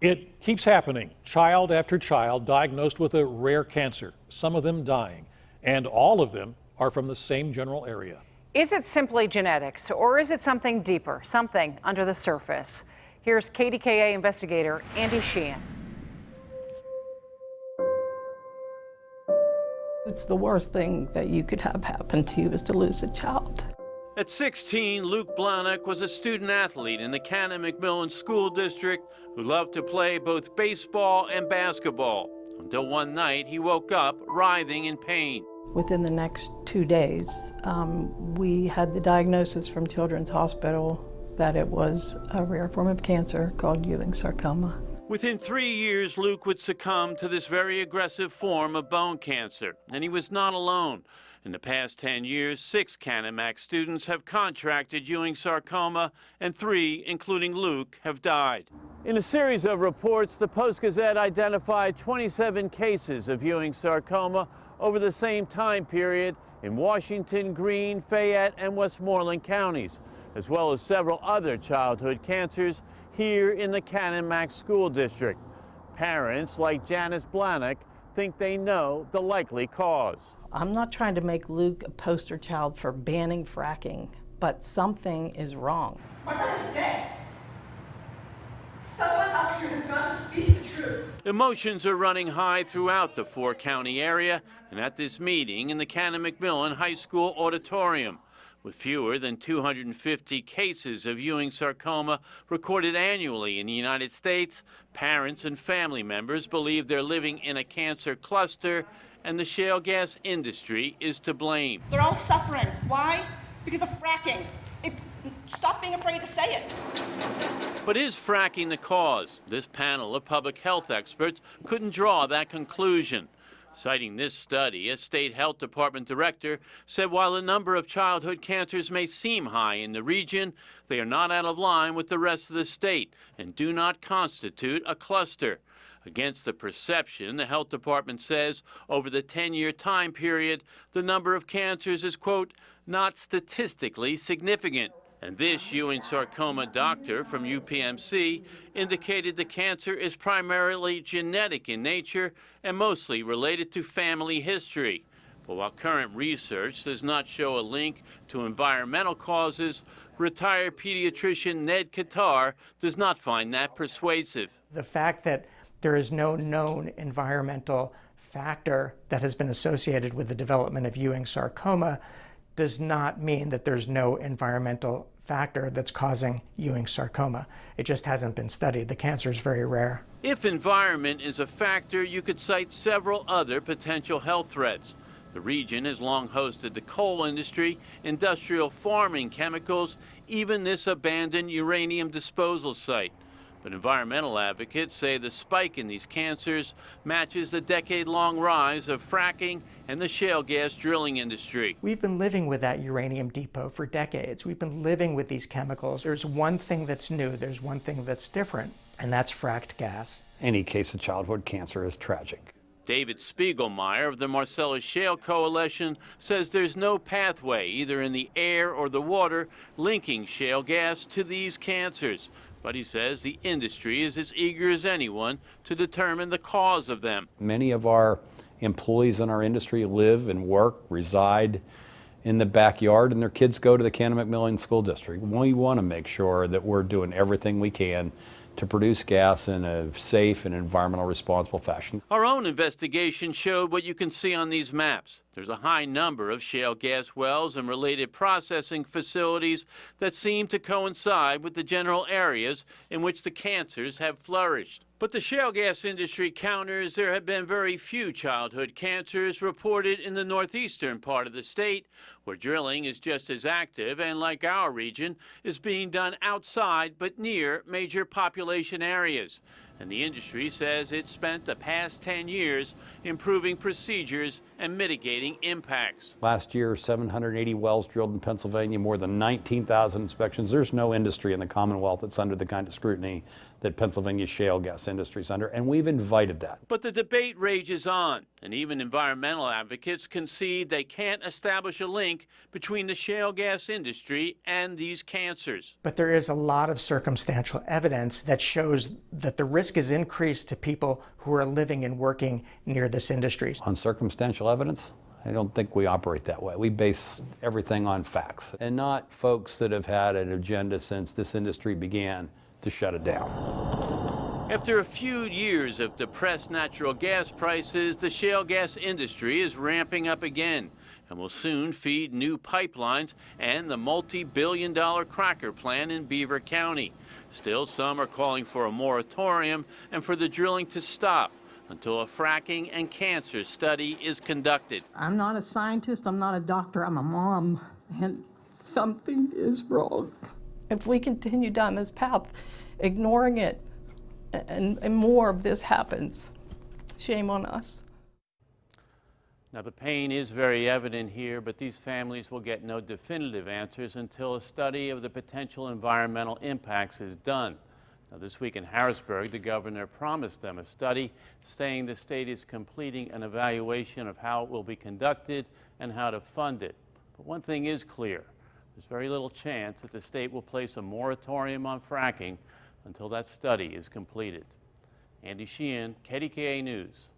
It keeps happening. Child after child diagnosed with a rare cancer, some of them dying, and all of them are from the same general area. Is it simply genetics, or is it something deeper, something under the surface? Here's KDKA investigator Andy Sheehan. It's the worst thing that you could have happen to you is to lose a child. At 16, Luke Blahnik was a student athlete in the Cannon-McMillan School District who loved to play both baseball and basketball, until one night he woke up writhing in pain. Within the next 2 days, we had the diagnosis from Children's Hospital that it was a rare form of cancer called Ewing sarcoma. Within 3 years, Luke would succumb to this very aggressive form of bone cancer, and he was not alone. In the past 10 years, 6 Canon-Mac students have contracted Ewing sarcoma, and 3, including Luke, have died. In a series of reports, the Post-Gazette identified 27 cases of Ewing sarcoma over the same time period in Washington, Greene, Fayette, and Westmoreland counties, as well as several other childhood cancers here in the Canon-Mac School District. Parents like Janice Blahnik think they know the likely cause. I'm not trying to make Luke a poster child for banning fracking, but something is wrong. My brother's dead. Someone up here has got to speak the truth. Emotions are running high throughout the 4-county area and at this meeting in the Cannon-McMillan High School auditorium. With fewer than 250 cases of Ewing sarcoma recorded annually in the United States, parents and family members believe they're living in a cancer cluster, and the shale gas industry is to blame. They're all suffering. Why? Because of fracking. Stop being afraid to say it. But is fracking the cause? This panel of public health experts couldn't draw that conclusion. Citing this study, a state health department director said while the number of childhood cancers may seem high in the region, they are not out of line with the rest of the state and do not constitute a cluster. Against the perception, the health department says over the 10-year time period, the number of cancers is, quote, not statistically significant. And this Ewing sarcoma doctor from UPMC indicated the cancer is primarily genetic in nature and mostly related to family history. But while current research does not show a link to environmental causes, retired pediatrician Ned Qatar does not find that persuasive. The fact that there is no known environmental factor that has been associated with the development of Ewing sarcoma does not mean that there's no environmental factor that's causing Ewing sarcoma. It just hasn't been studied. The cancer is very rare. If environment is a factor, you could cite several other potential health threats. The region has long hosted the coal industry, industrial farming chemicals, even this abandoned uranium disposal site. But environmental advocates say the spike in these cancers matches the decade-long rise of fracking and the shale gas drilling industry. We've been living with that uranium depot for decades. We've been living with these chemicals. There's one thing that's new, there's one thing that's different, and that's fracked gas. Any case of childhood cancer is tragic. David Spiegelmeyer of the Marcellus Shale Coalition says there's no pathway, either in the air or the water, linking shale gas to these cancers. But he says the industry is as eager as anyone to determine the cause of them. Many of our employees in our industry live and work, reside in the backyard, and their kids go to the Cannon-McMillan School District. We want to make sure that we're doing everything we can to produce gas in a safe and environmental responsible fashion. Our own investigation showed what you can see on these maps. There's a high number of shale gas wells and related processing facilities that seem to coincide with the general areas in which the cancers have flourished. But the shale gas industry counters there have been very few childhood cancers reported in the northeastern part of the state, where drilling is just as active and, like our region, is being done outside but near major population areas. And the industry says it's spent the past 10 years improving procedures and mitigating impacts. Last year, 780 wells drilled in Pennsylvania, more than 19,000 inspections. There's no industry in the Commonwealth that's under the kind of scrutiny that Pennsylvania's shale gas industry is under, and we've invited that. But the debate rages on, and even environmental advocates concede they can't establish a link between the shale gas industry and these cancers. But there is a lot of circumstantial evidence that shows that the risk risk is increased to people who are living and working near this industry. On circumstantial evidence, I don't think we operate that way. We base everything on facts and not folks that have had an agenda since this industry began to shut it down. After a few years of depressed natural gas prices, the shale gas industry is ramping up again and will soon feed new pipelines and the multi-billion-dollar cracker plant in Beaver County. Still, some are calling for a moratorium and for the drilling to stop until a fracking and cancer study is conducted. I'm not a scientist, I'm not a doctor, I'm a mom, and something is wrong. If we continue down this path, ignoring it, and more of this happens, shame on us. Now, the pain is very evident here, but these families will get no definitive answers until a study of the potential environmental impacts is done. Now, this week in Harrisburg, the governor promised them a study, saying the state is completing an evaluation of how it will be conducted and how to fund it. But one thing is clear. There's very little chance that the state will place a moratorium on fracking until that study is completed. Andy Sheehan, KDKA News.